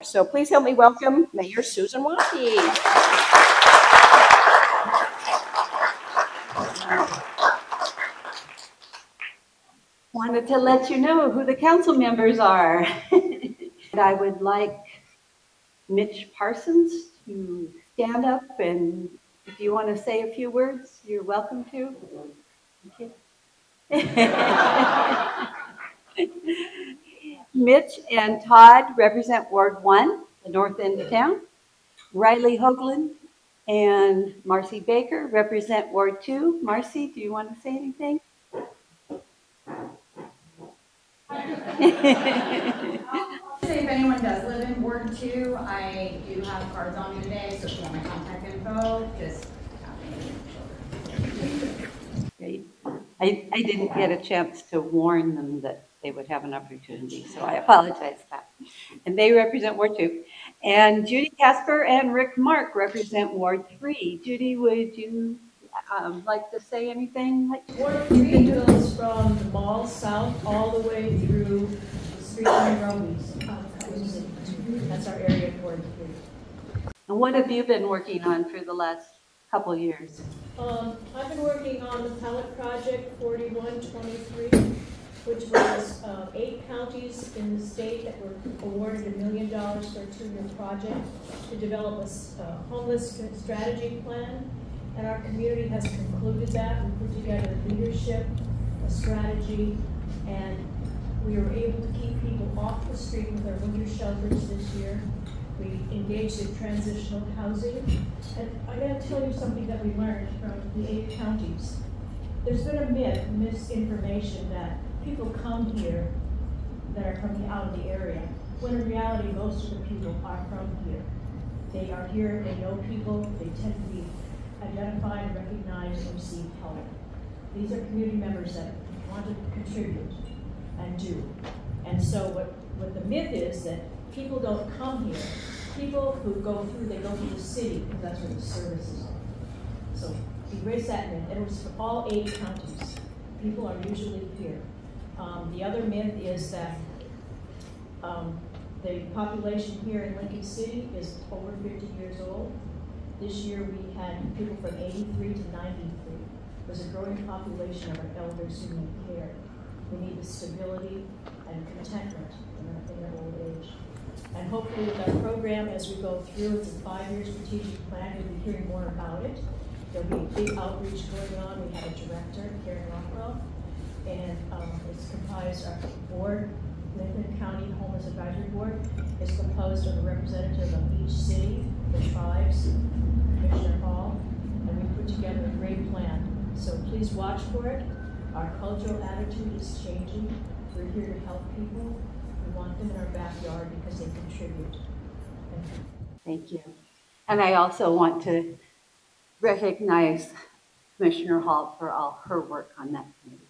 So please help me welcome Mayor Susan Watkey. Wanted to let you know who the council members are. I would like Mitch Parsons to stand up, and if you want to say a few words, you're welcome to. Okay. Mitch and Todd represent Ward 1, the north end of town. Riley Hoagland and Marcy Baker represent Ward 2. Marcy, do you want to say anything? If anyone does live in Ward 2, I do have cards on me today, so if you want my contact info, just Great. I didn't get a chance to warn them that they would have an opportunity, so I apologize for that. And they represent Ward 2. And Judy Casper and Rick Mark represent Ward 3. Judy, would you like to say anything? Ward 3 goes from the mall south all the way through the street in Roby's. That's our area of Ward 3. And what have you been working on for the last couple of years? I've been working on the pilot project 4123, which was 8 counties in the state that were awarded $1 million for a 2-year project to develop a homeless strategy plan. And our community has concluded that. We put together leadership, a strategy, and we were able to keep people off the street with our winter shelters this year. We engaged in transitional housing. And I gotta tell you something that we learned from the 8 counties. There's been a myth, misinformation that people come here that are from out of the area, when in reality most of the people are from here. They are here, they know people, they tend to be identified, recognized, and receive help. These are community members that want to contribute and do. And so what the myth is that people don't come here. People who go through, they go to the city because that's where the services are. So erase that myth. And it was for all 8 counties. People are usually here. The other myth is that the population here in Lincoln City is over 50 years old. This year we had people from 83 to 93. There's a growing population of our elders who need care. We need the stability and contentment in their old age. And hopefully with our program, as we go through, it's a 5-year strategic plan. You'll be hearing more about it. There'll be a big outreach going on. We have a director, Karen Rockwell, and it's comprised of board. Lincoln County Homeless Advisory Board is composed of a representative of each city, the tribes, Commissioner Hall, and we put together a great plan. So please watch for it. Our cultural attitude is changing. We're here to help people. We want them in our backyard because they contribute. Thank you. And I also want to recognize Commissioner Hall for all her work on that committee.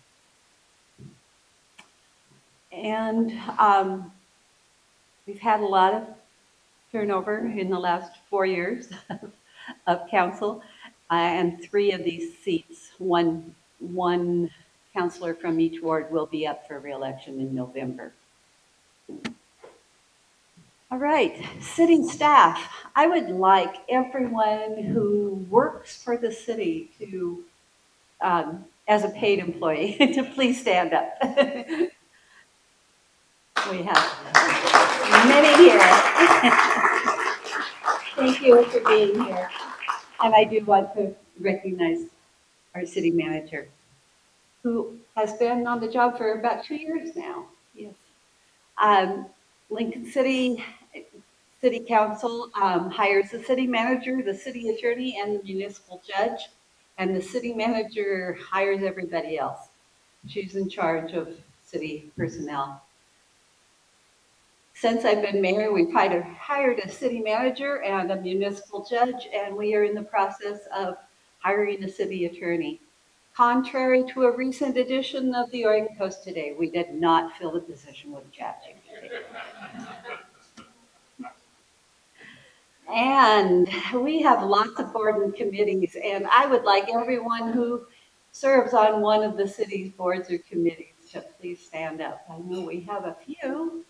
And we've had a lot of turnover in the last 4 years of council, and 3 of these seats, one councilor from each ward will be up for re-election in November. All right, city staff. I would like everyone who works for the city to, as a paid employee, to please stand up. We have many here. Thank you for being here. And I do want to recognize our city manager, who has been on the job for about 2 years now. Yes. Lincoln City Council hires the city manager, the city attorney, and the municipal judge. And the city manager hires everybody else. She's in charge of city personnel. Since I've been mayor, we've hired a city manager and a municipal judge, and we are in the process of hiring a city attorney. Contrary to a recent edition of the Oregon Post today, we did not fill the position with judging. And we have lots of board and committees, and I would like everyone who serves on one of the city's boards or committees to please stand. stand up. I know we have a few.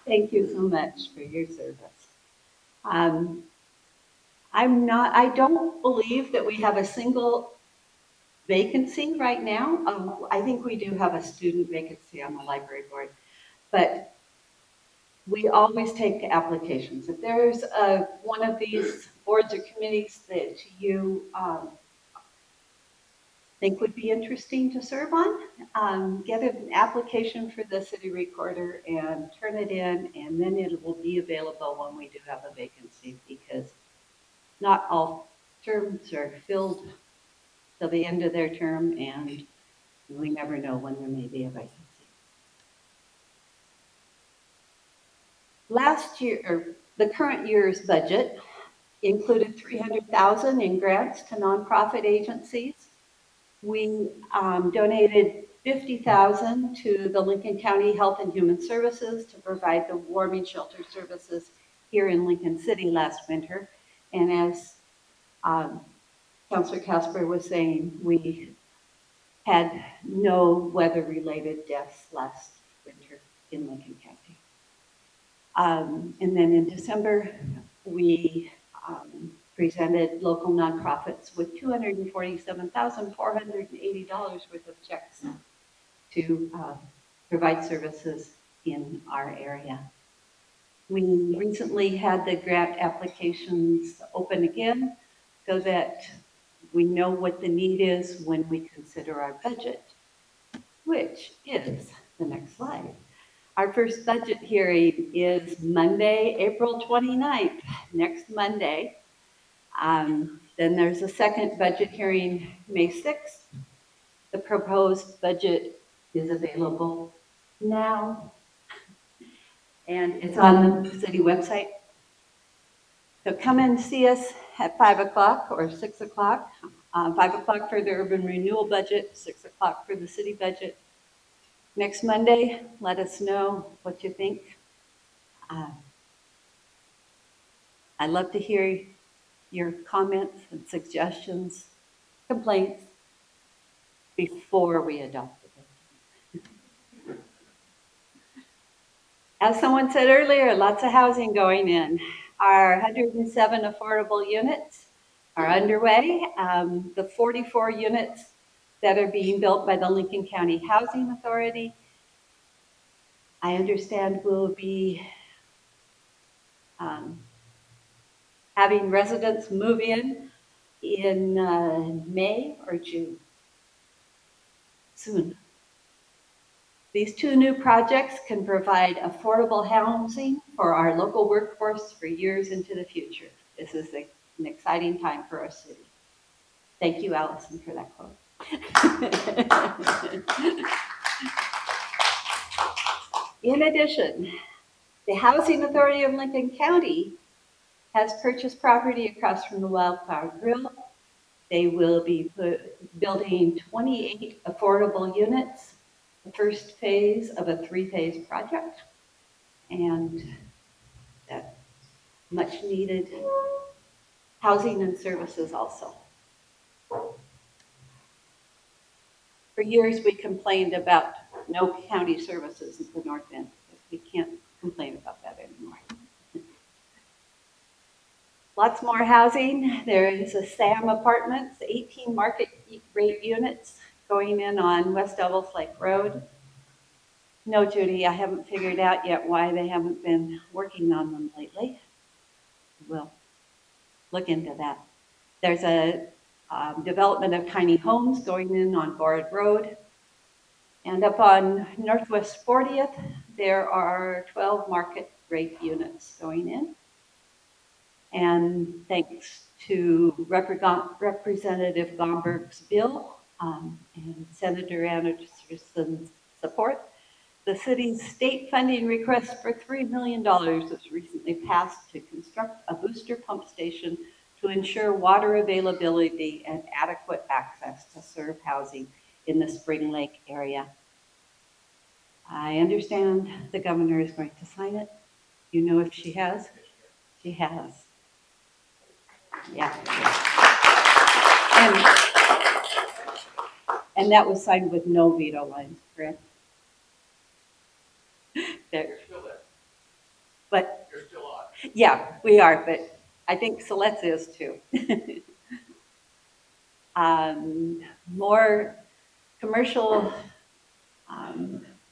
Thank you so much for your service. I don't believe that we have a single vacancy right now. I think we do have a student vacancy on the library board, but we always take applications. If there's one of these boards or committees that you think would be interesting to serve on, get an application for the city recorder and turn it in, and then it will be available when we do have a vacancy, because not all terms are filled till the end of their term, and we never know when there may be a vacancy. Last year, or the current year's budget included $300,000 in grants to nonprofit agencies. We donated $50,000 to the Lincoln County Health and Human Services to provide the warming shelter services here in Lincoln City last winter. And as Councilor Casper was saying, we had no weather-related deaths last winter in Lincoln County. And then in December, we presented local nonprofits with $247,480 worth of checks to provide services in our area. We recently had the grant applications open again so that we know what the need is when we consider our budget, which is the next slide. Our first budget hearing is Monday, April 29th, next Monday. Then there's a second budget hearing May 6th. The proposed budget is available now, and it's on the city website. So come and see us at 5 o'clock or 6 o'clock. 5 o'clock for the urban renewal budget, 6 o'clock for the city budget. Next Monday, let us know what you think. I'd love to hear your comments and suggestions, complaints before we adopt the budget. As someone said earlier, lots of housing going in. Our 107 affordable units are underway. The 44 units that are being built by the Lincoln County Housing Authority, I understand will be having residents move in May or June, soon. These two new projects can provide affordable housing for our local workforce for years into the future. This is an exciting time for our city. Thank you, Allison, for that quote. In addition, the Housing Authority of Lincoln County has purchased property across from the Wildflower Grill. They will be building 28 affordable units, the first phase of a 3-phase project, and that much needed housing and services also. For years, we complained about no county services at the north end, but we can't complain about that anymore. Lots more housing. There is a Sam Apartments, 18 market rate units going in on West Devils Lake Road. No, Judy, I haven't figured out yet why they haven't been working on them lately. We'll look into that. There's a development of tiny homes going in on Bard Road. And up on Northwest 40th, there are 12 market rate units going in. And thanks to Representative Gomberg's bill and Senator Anderson's support, the city's state funding request for $3 million was recently passed to construct a booster pump station to ensure water availability and adequate access to serve housing in the Spring Lake area. I understand the governor is going to sign it. You know if she has? She has. Yeah. And that was signed with no veto lines, correct? There, You're still there. but, You're still on. yeah, we are, but I think Siletz is too. More commercial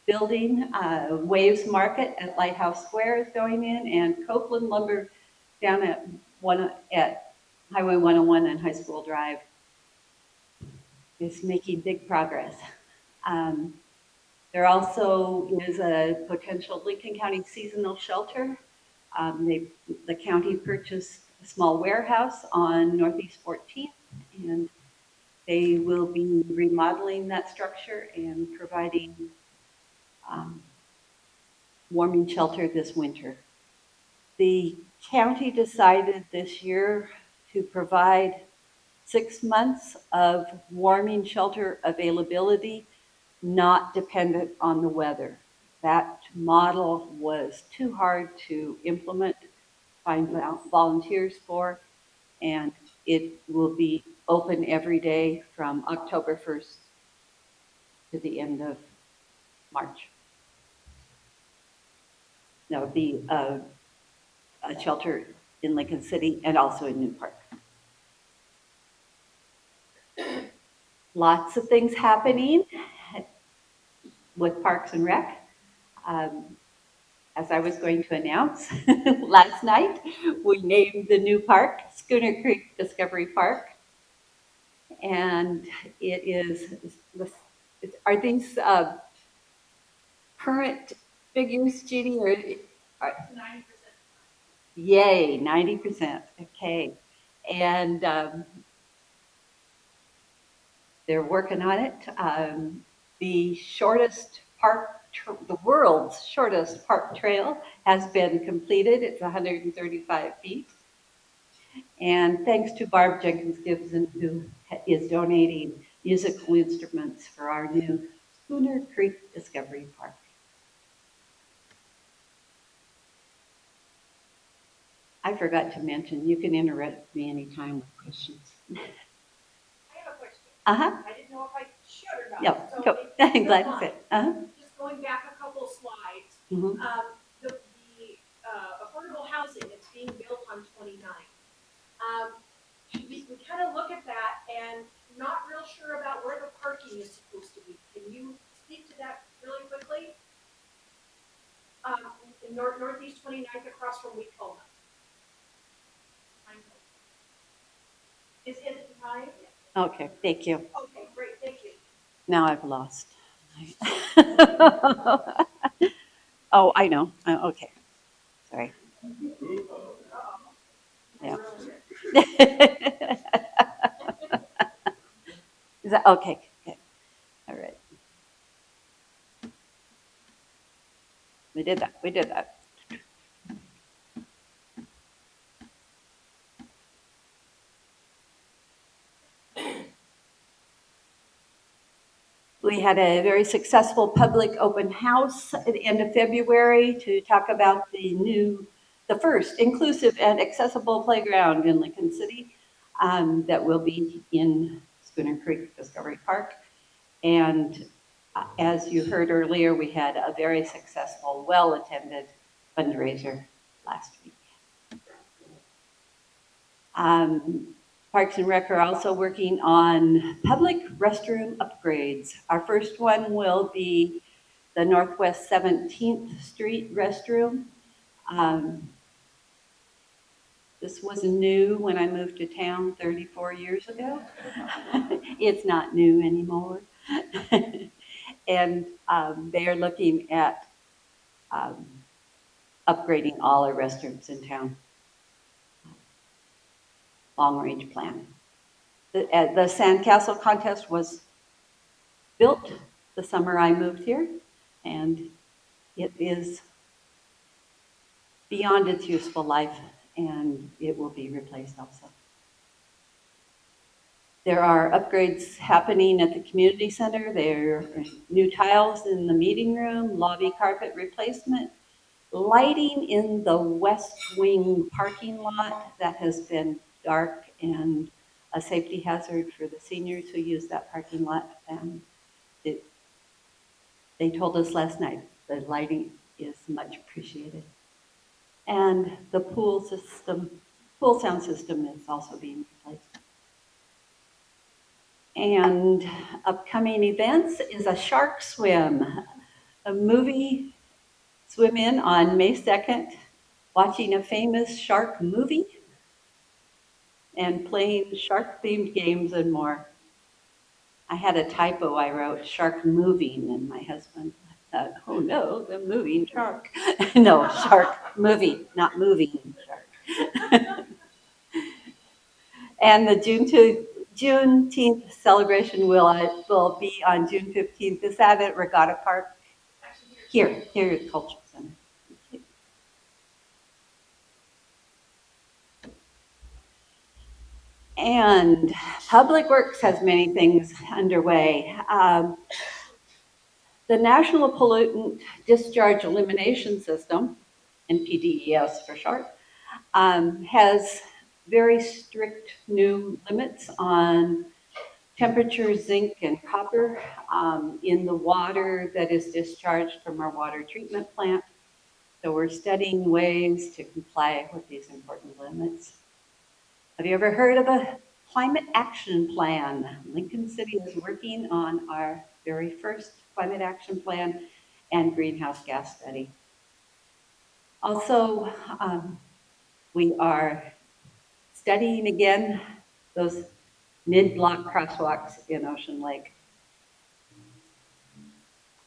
building, Waves Market at Lighthouse Square is going in, and Copeland Lumber down at Highway 101 and High School Drive is making big progress. There also is a potential Lincoln County seasonal shelter. The county purchased a small warehouse on Northeast 14th, and they will be remodeling that structure and providing warming shelter this winter. The county decided this year to provide 6 months of warming shelter availability, not dependent on the weather. That model was too hard to implement, find volunteers for, and it will be open every day from October 1st to the end of March. That would be a shelter in Lincoln City and also in New Park. Lots of things happening with Parks and Rec. As I was going to announce last night, we named the new park Schooner Creek Discovery Park. And it is, are these current figures, Jeannie, or? 90%. Yay, 90%, okay. And they're working on it. The shortest park, the world's shortest park trail has been completed. It's 135 feet. And thanks to Barb Jenkins Gibson, who is donating musical instruments for our new Schooner Creek Discovery Park. I forgot to mention, you can interrupt me anytime with questions. I have a question. Uh-huh. I didn't know if I should or not. Yeah, So go. if you Glad don't to say. mind, just going back a couple slides, Mhm. the affordable housing that's being built on 29. We kind of look at that and not real sure about where the parking is supposed to be. Can you speak to that really quickly? In Northeast 29th across from Wekona. Is it time? Okay, thank you. Okay, great, thank you. Now I've lost. Oh, I know. Okay, sorry. Yeah. Is that okay? Okay. All right. We did that. We did that. We had a very successful public open house at the end of February to talk about the first inclusive and accessible playground in Lincoln City that will be in Schooner Creek Discovery Park. And as you heard earlier, we had a very successful, well-attended fundraiser last week. Parks and Rec are also working on public restroom upgrades. Our first one will be the Northwest 17th Street restroom. This was new when I moved to town 34 years ago. It's not new anymore. And they are looking at upgrading all our restrooms in town. Long-range plan. The Sandcastle contest was built the summer I moved here, and it is beyond its useful life, and it will be replaced also. There are upgrades happening at the community center. There are new tiles in the meeting room, lobby carpet replacement, lighting in the west wing parking lot that has been dark and a safety hazard for the seniors who use that parking lot. And they told us last night the lighting is much appreciated. And the pool sound system is also being replaced. And upcoming events is a shark swim, a movie swim in on May 2nd, watching a famous shark movie, and playing shark-themed games and more. I had a typo. I wrote shark moving, and my husband thought, oh no, the moving shark. No, shark movie, not moving shark. And the Juneteenth celebration will be on June 15th. Is that at Regatta Park? Here at Cultural Center. And Public Works has many things underway. The National Pollutant Discharge Elimination System, NPDES for short, has very strict new limits on temperature, zinc, and copper in the water that is discharged from our water treatment plant. So we're studying ways to comply with these important limits. Have you ever heard of a climate action plan? Lincoln City is working on our very first climate action plan and greenhouse gas study. Also, we are studying again those mid-block crosswalks in Ocean Lake.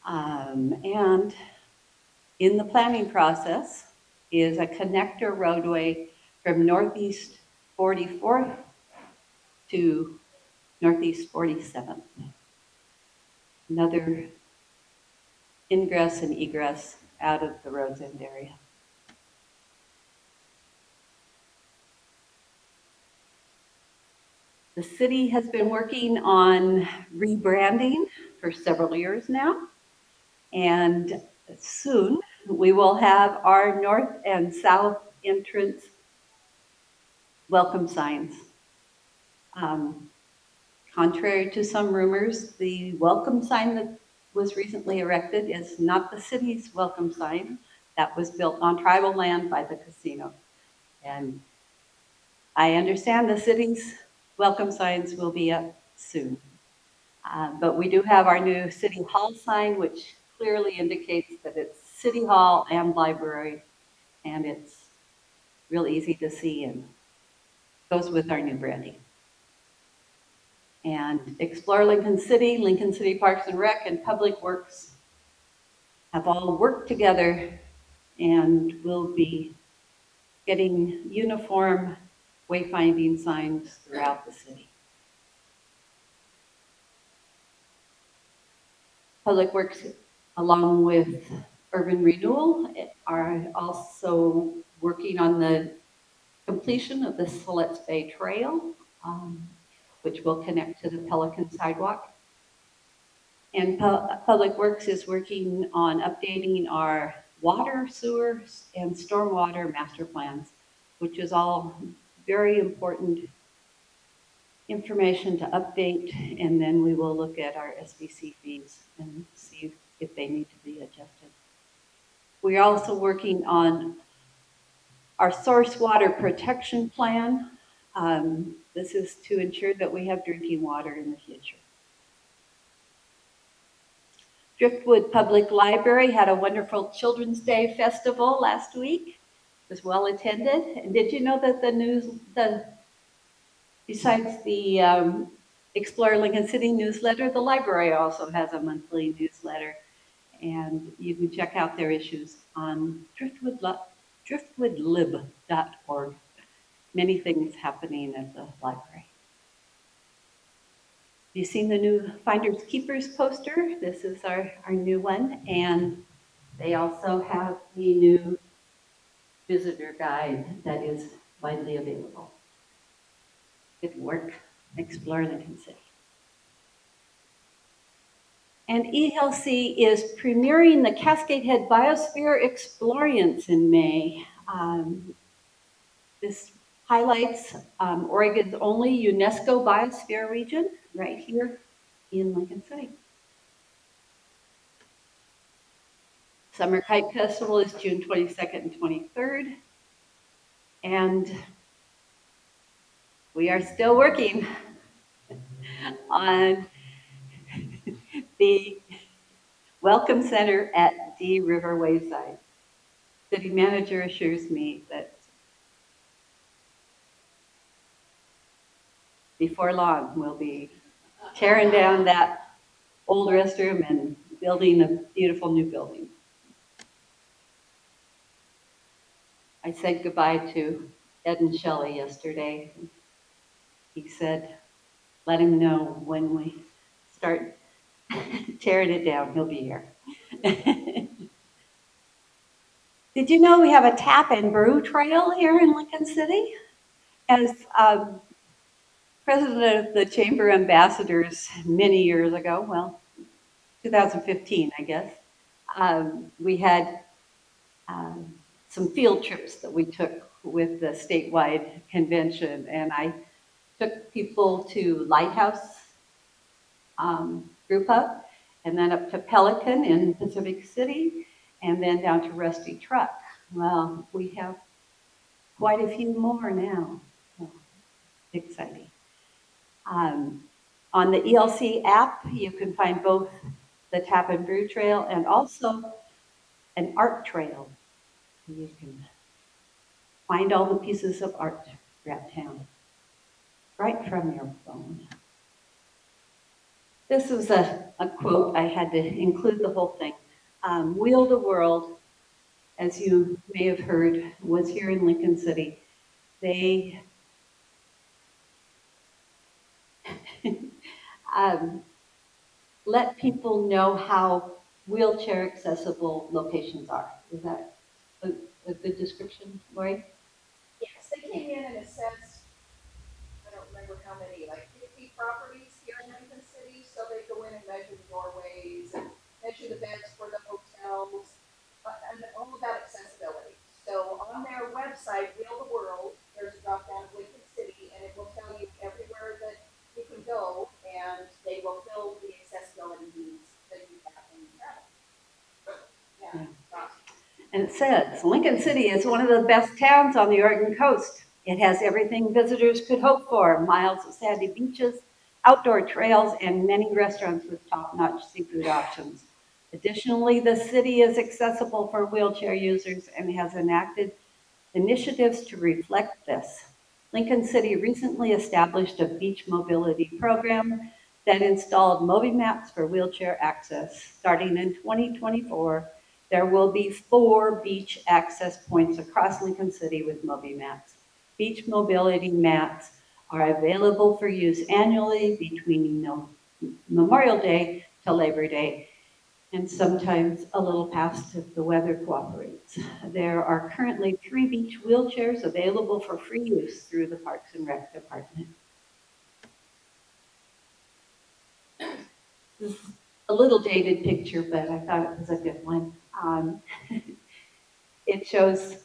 And in the planning process is a connector roadway from Northeast 44th to Northeast 47th. Another ingress and egress out of the Rhodes End area. The city has been working on rebranding for several years now, and soon we will have our north and south entrance welcome signs. Contrary to some rumors, the welcome sign that was recently erected is not the city's welcome sign. That was built on tribal land by the casino. And I understand the city's welcome signs will be up soon. But we do have our new City Hall sign, which clearly indicates that it's City Hall and library, and it's real easy to see and goes with our new branding. And Explore Lincoln City Parks and Rec, and Public Works have all worked together and will be getting uniform wayfinding signs throughout the city. Public Works, along with Urban Renewal, are also working on the completion of the Siletz Bay Trail, which will connect to the Pelican Sidewalk. And Public Works is working on updating our water, sewer, and stormwater master plans, which is all very important information to update, and then we will look at our SBC fees and see if they need to be adjusted. We're also working on our source water protection plan. This is to ensure that we have drinking water in the future. Driftwood Public Library had a wonderful Children's Day festival last week. It was well attended. And did you know that besides the Explore Lincoln City newsletter, the library also has a monthly newsletter, and you can check out their issues on driftwoodlib.org. Many things happening at the library. Have you seen the new Finders Keepers poster? This is our new one, and they also have the new visitor guide that is widely available. Good work. Explore Lincoln City. And ELC is premiering the Cascade Head Biosphere Explorience in May. This highlights Oregon's only UNESCO Biosphere region right here in Lincoln City. Summer Kite Festival is June 22nd and 23rd. And we are still working on the Welcome Center at D River Wayside. City manager assures me that before long we'll be tearing down that old restroom and building a beautiful new building. I said goodbye to Ed and Shelley yesterday. He said, let him know when we start tearing it down, he'll be here. Did you know we have a tap and brew trail here in Lincoln City? As president of the Chamber Ambassadors many years ago, well, 2015, I guess, we had some field trips that we took with the statewide convention, and I took people to Lighthouse Group Up, and then up to Pelican in Pacific City, and then down to Rusty Truck. Well, we have quite a few more now. So, exciting. On the ELC app, you can find both the Tap and Brew Trail and also an art trail. You can find all the pieces of art throughout town right from your phone. This is a quote. I had to include the whole thing. Wheel the World, as you may have heard, was here in Lincoln City. They let people know how wheelchair accessible locations are. Is that a good description, Lori? Yes, they came in and assessed, I don't remember how many, like 50 properties here in Lincoln City. So they go in and measure the doorways and measure the beds for the hotels, and all about accessibility. So on their website, Wheel the World, there's a drop down of Lincoln City, and it will tell you everywhere that you can go, and they will fill the accessibility needs that you have when you travel. Yeah. And it says, Lincoln City is one of the best towns on the Oregon coast. It has everything visitors could hope for, miles of sandy beaches, outdoor trails, and many restaurants with top-notch seafood options. Additionally, the city is accessible for wheelchair users and has enacted initiatives to reflect this. Lincoln City recently established a beach mobility program that installed MobiMaps for wheelchair access. Starting in 2024, there will be 4 beach access points across Lincoln City with MobiMaps. Beach mobility maps are available for use annually between Memorial Day to Labor Day, and sometimes a little past if the weather cooperates. There are currently 3 beach wheelchairs available for free use through the Parks and Rec Department. This is a little dated picture, but I thought it was a good one. It shows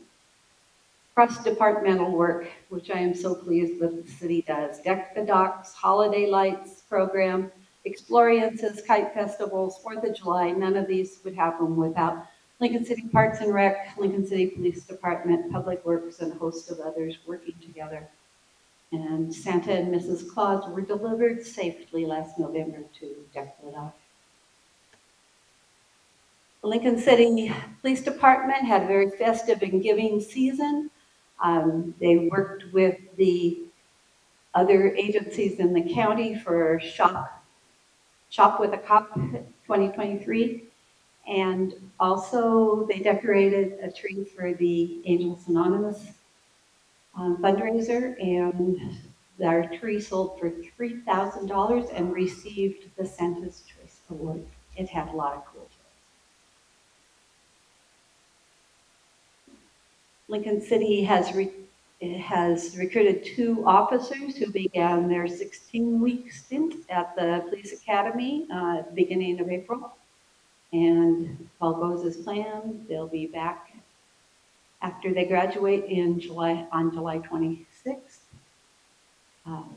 cross-departmental work, which I am so pleased that the city does. Deck the Docks, Holiday Lights program, Experiences, Kite Festivals, 4th of July. None of these would happen without Lincoln City Parks and Rec, Lincoln City Police Department, Public Works, and a host of others working together. And Santa and Mrs. Claus were delivered safely last November to deck the dock. The Lincoln City Police Department had a very festive and giving season. They worked with the other agencies in the county for Shop with a Cop 2023. And also they decorated a tree for the Angels Anonymous fundraiser, and our tree sold for $3,000 and received the Santa's Choice Award. It had a lot of cool toys. Lincoln City has recruited 2 officers who began their 16-week stint at the police academy at the beginning of April. And if all goes as planned, they'll be back after they graduate on July 26th. Um,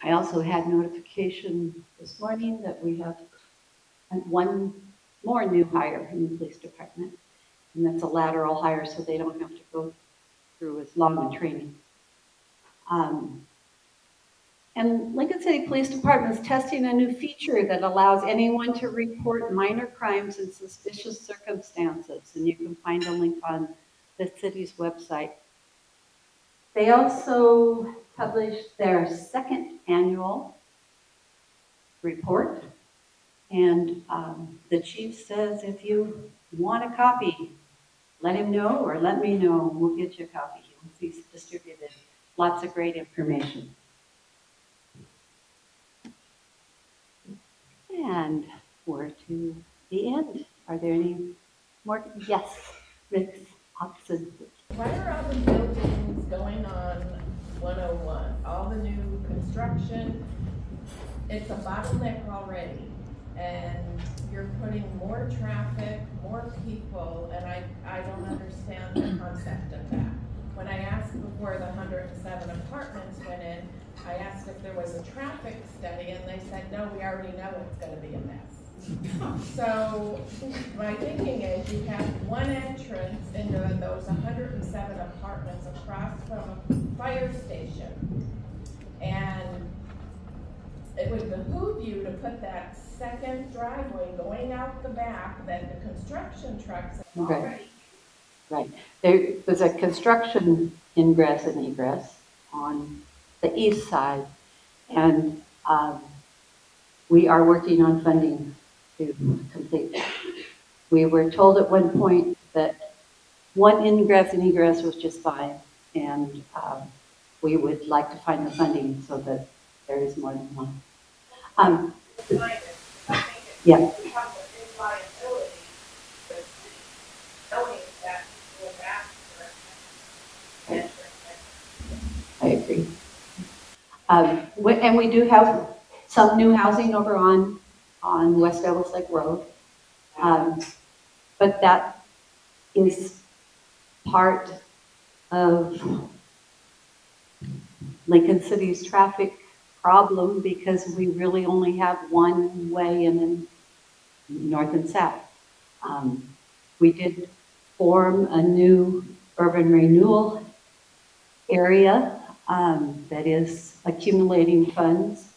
I also had notification this morning that we have one more new hire in the police department. And that's a lateral hire, so they don't have to go through as long a training. And Lincoln City Police Department is testing a new feature that allows anyone to report minor crimes in suspicious circumstances. And you can find a link on the city's website. They also published their second annual report. And the chief says, if you want a copy, let him know or let me know. We'll get you a copy. He's distributed lots of great information. And we're to the end. Are there any more? Yes, Rick Hobson. Why are all the buildings going on 101? All the new construction, it's a bottleneck already. And you're putting more traffic, more people, and I don't understand the concept of that. When I asked before the 107 apartments went in, I asked if there was a traffic study, and they said, no, we already know it's gonna be a mess. So my thinking is you have one entrance into those 107 apartments across from a fire station. And it would behoove you to put that second driveway going out the back that the construction trucks have Okay. already. Right. There's a construction ingress and egress on the east side. And we are working on funding to complete that. We were told at one point that one ingress and egress was just fine. And we would like to find the funding so that there is more than one. Yeah. I agree. And we do have some new housing over on West Devils Lake Road. But that is part of Lincoln City's traffic problem because we really only have one way in north and south. We did form a new urban renewal area that is accumulating funds.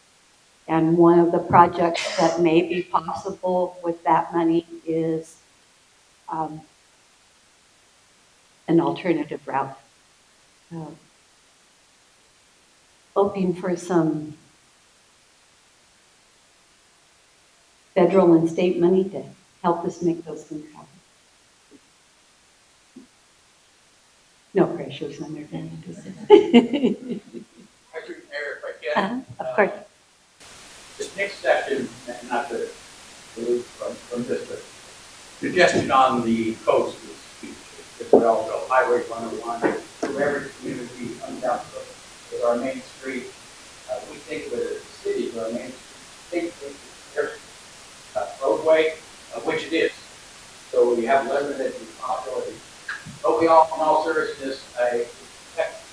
And one of the projects that may be possible with that money is an alternative route. Hoping for some federal and state money to help us make those things happen. No pressures on their family. Mayor, if I can. Of course. This next section, not to move from this, but congestion on the coast is huge. As well, so Highway 101, through every community, comes down to our main street. We think of it as a city, but our main street, there's a roadway, which it is. So we have limited possibility. But we all, in all seriousness,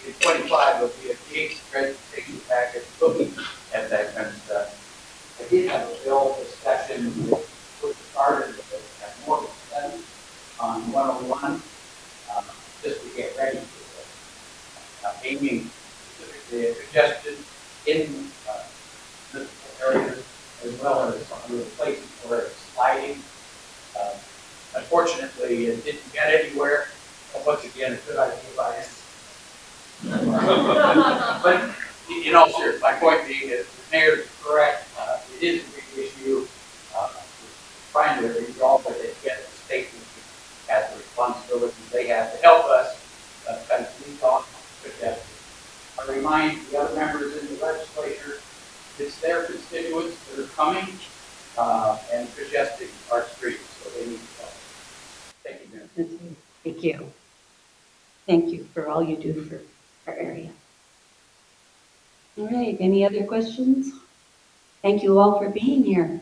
in 25 will be a big presentation package looking at that kind of stuff. I did have a bill discussion with started at more than 7 on 101, just to get ready for this. Aiming specifically at congestion in municipal areas as well as some of the places where it's sliding. Unfortunately, it didn't get anywhere. But once again, a good idea by it. But in all seriousness, my point being is the mayor is correct. It is a big issue. Trying to resolve it, yet the state has the responsibility they have to help us kind of lead on congestion. I remind the other members in the legislature, it's their constituents that are coming and congesting our streets, so they need help. Thank you, Mayor. Thank you. Thank you for all you do for our area. All right, any other questions? Thank you all for being here.